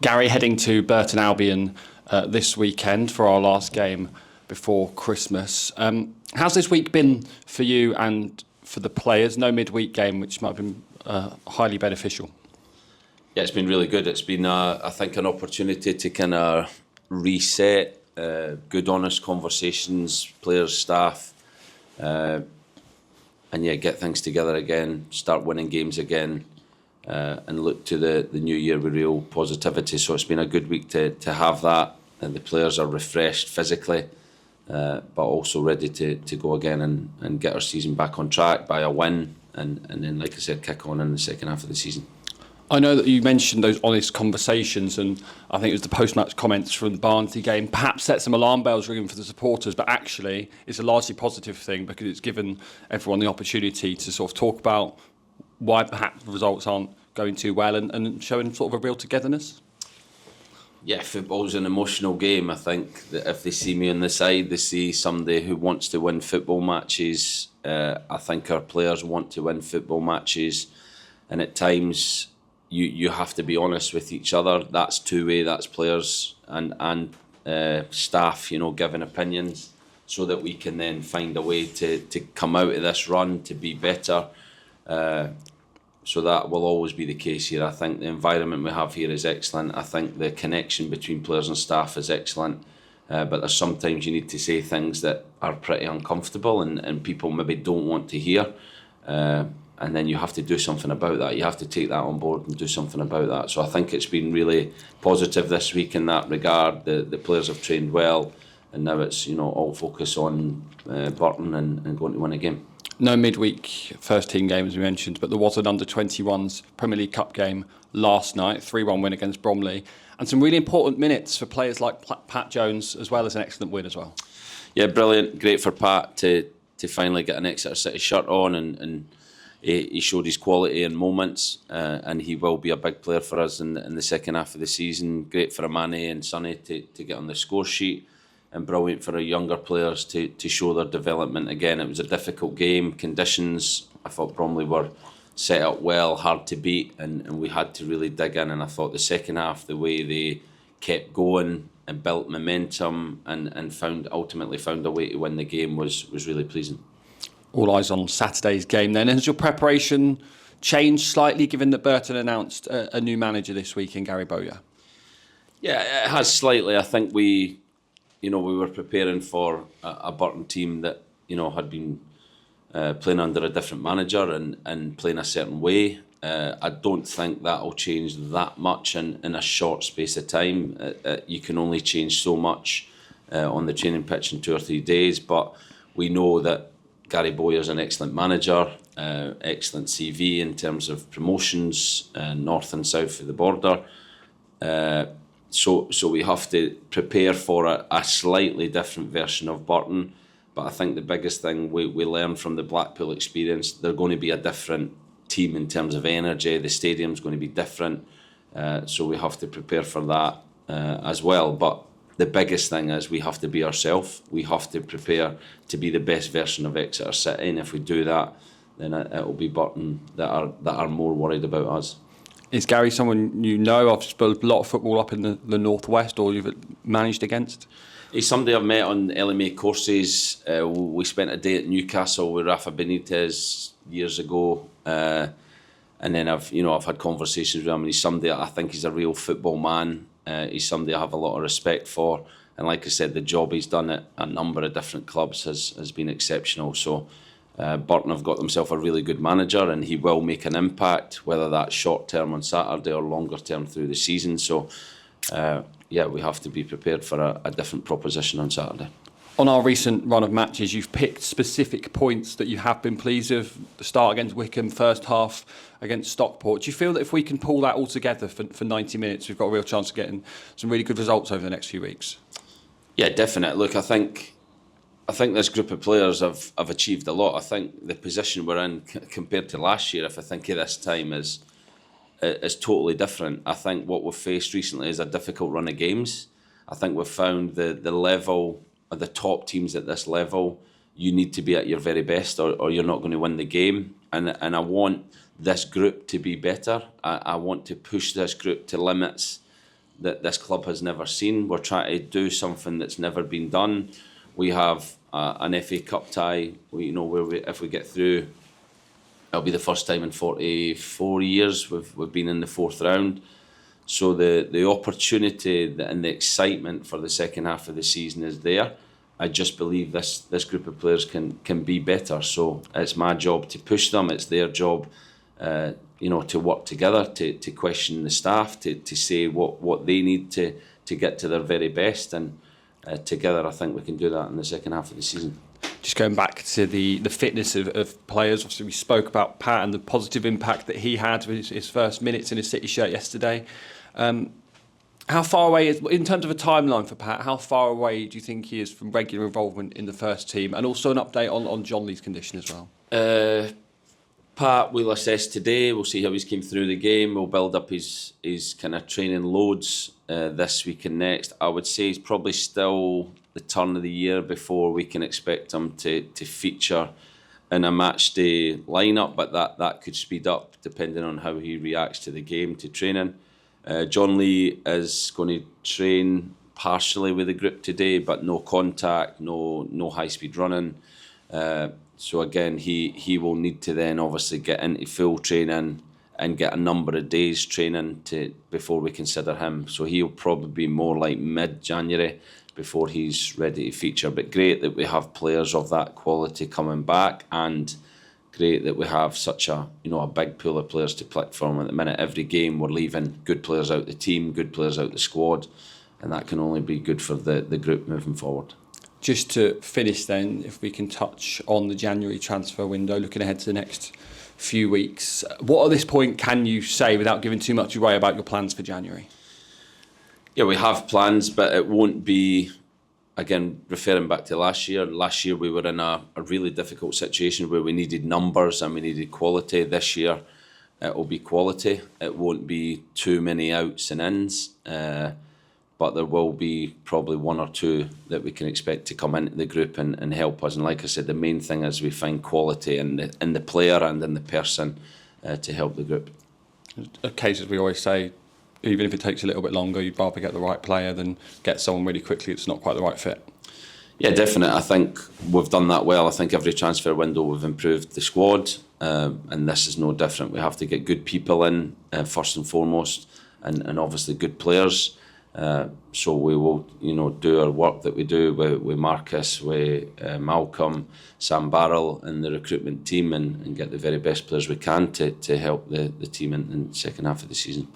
Gary, heading to Burton Albion this weekend for our last game before Christmas. How's this week been for you and for the players? No midweek game, which might have been highly beneficial. Yeah, it's been really good. It's been, I think, an opportunity to kind of reset, good, honest conversations, players, staff, and get things together again, start winning games again, and look to the new year with real positivity. So it's been a good week to have that, and the players are refreshed physically, but also ready to go again and get our season back on track by a win, and then, like I said, kick on in the second half of the season. I know that you mentioned those honest conversations, and I think it was the post-match comments from the Barnsley game perhaps set some alarm bells ringing for the supporters, but actually it's a largely positive thing because it's given everyone the opportunity to sort of talk about why perhaps the results aren't going too well and showing sort of a real togetherness. Yeah, football's an emotional game. I think that if they see me on the side, they see somebody who wants to win football matches. I think our players want to win football matches, and at times you have to be honest with each other. That's two-way. That's players and staff, giving opinions, so that we can then find a way to come out of this run to be better. So that will always be the case here. I think the environment we have here is excellent. I think the connection between players and staff is excellent. But there's sometimes you need to say things that are pretty uncomfortable and people maybe don't want to hear. And then you have to do something about that. You have to take that on board and do something about that. So I think it's been really positive this week in that regard. The players have trained well, and now it's all focus on Burton and going to win a game. No midweek first team game, as we mentioned, but there was an under-21s Premier League Cup game last night, 3-1 win against Bromley, and some really important minutes for players like Pat Jones, as well as an excellent win as well. Yeah, brilliant. Great for Pat to finally get an Exeter City shirt on, and he showed his quality in moments, and he will be a big player for us in the second half of the season. Great for Amani and Sonny to get on the score sheet, and brilliant for our younger players to show their development again. It was a difficult game. Conditions, I thought Bromley were set up well, hard to beat, and we had to really dig in. And I thought the second half, the way they kept going and built momentum and ultimately found a way to win the game was really pleasing. All eyes on Saturday's game then. Has your preparation changed slightly given that Burton announced a new manager this week in Gary Bowyer? Yeah, it has slightly. I think we were preparing for a Burton team that, had been playing under a different manager and playing a certain way. I don't think that'll change that much in a short space of time. You can only change so much on the training pitch in 2 or 3 days, but we know that Gary Bowyer's an excellent manager, excellent CV in terms of promotions, north and south of the border. So we have to prepare for a slightly different version of Burton. But I think the biggest thing we learned from the Blackpool experience, they're going to be a different team in terms of energy. The stadium's going to be different. So we have to prepare for that as well. But the biggest thing is we have to be ourselves. We have to prepare to be the best version of Exeter City. And if we do that, then it will be Burton that are more worried about us. Is Gary someone you know? I've spent a lot of football up in the northwest, or you've managed against? He's somebody I've met on LMA courses. We spent a day at Newcastle with Rafa Benitez years ago, and then I've had conversations with him. And he's somebody I think he's a real football man. He's somebody I have a lot of respect for, and like I said, the job he's done at a number of different clubs has been exceptional. So Burton have got themselves a really good manager, and he will make an impact, whether that's short term on Saturday or longer term through the season. So we have to be prepared for a different proposition on Saturday. On our recent run of matches, you've picked specific points that you have been pleased with. The start against Wickham, first half against Stockport. Do you feel that if we can pull that all together for 90 minutes, we've got a real chance of getting some really good results over the next few weeks? Yeah, definitely. Look, I think this group of players have achieved a lot. I think the position we're in compared to last year, if I think of this time, is totally different. I think what we've faced recently is a difficult run of games. I think we've found the level of the top teams at this level, you need to be at your very best or you're not going to win the game. And I want this group to be better. I want to push this group to limits that this club has never seen. We're trying to do something that's never been done. We have an FA Cup tie. If we get through, it'll be the first time in 44 years we've been in the fourth round. So the opportunity and the excitement for the second half of the season is there. I just believe this group of players can be better. So it's my job to push them. It's their job, to work together, to question the staff, to say what they need to get to their very best. And together, I think we can do that in the second half of the season. Just going back to the fitness of players, obviously we spoke about Pat and the positive impact that he had with his first minutes in his City shirt yesterday. How far away in terms of a timeline for Pat, how far away do you think he is from regular involvement in the first team? And also an update on John Lee's condition as well. Pat, we'll assess today. We'll see how he's came through the game. We'll build up his kind of training loads this week and next. I would say he's probably still the turn of the year before we can expect him to feature in a match day lineup, but that could speed up depending on how he reacts to the game, to training. John Lee is going to train partially with the group today, but no contact, no high-speed running. So again, he will need to then obviously get into full training and get a number of days training before we consider him. So he'll probably be more like mid-January before he's ready to feature. But great that we have players of that quality coming back, and great that we have such a big pool of players to pick from. At the minute, every game we're leaving good players out the team, good players out the squad, and that can only be good for the group moving forward. Just to finish then, if we can touch on the January transfer window, looking ahead to the next few weeks, what at this point can you say without giving too much away about your plans for January? Yeah, we have plans, but it won't be, again, referring back to last year. Last year we were in a really difficult situation where we needed numbers and we needed quality. This year it will be quality. It won't be too many outs and ins, but there will be probably one or two that we can expect to come into the group and help us. And like I said, the main thing is we find quality in the player and in the person to help the group. A case, as we always say, even if it takes a little bit longer, you'd rather get the right player than get someone really quickly that's not quite the right fit. Yeah, definitely. I think we've done that well. I think every transfer window we've improved the squad, and this is no different. We have to get good people in first and foremost, and obviously good players. So we will, do our work that we do with Marcus, with Malcolm, Sam Barrell, and the recruitment team, and get the very best players we can to help the team in the second half of the season.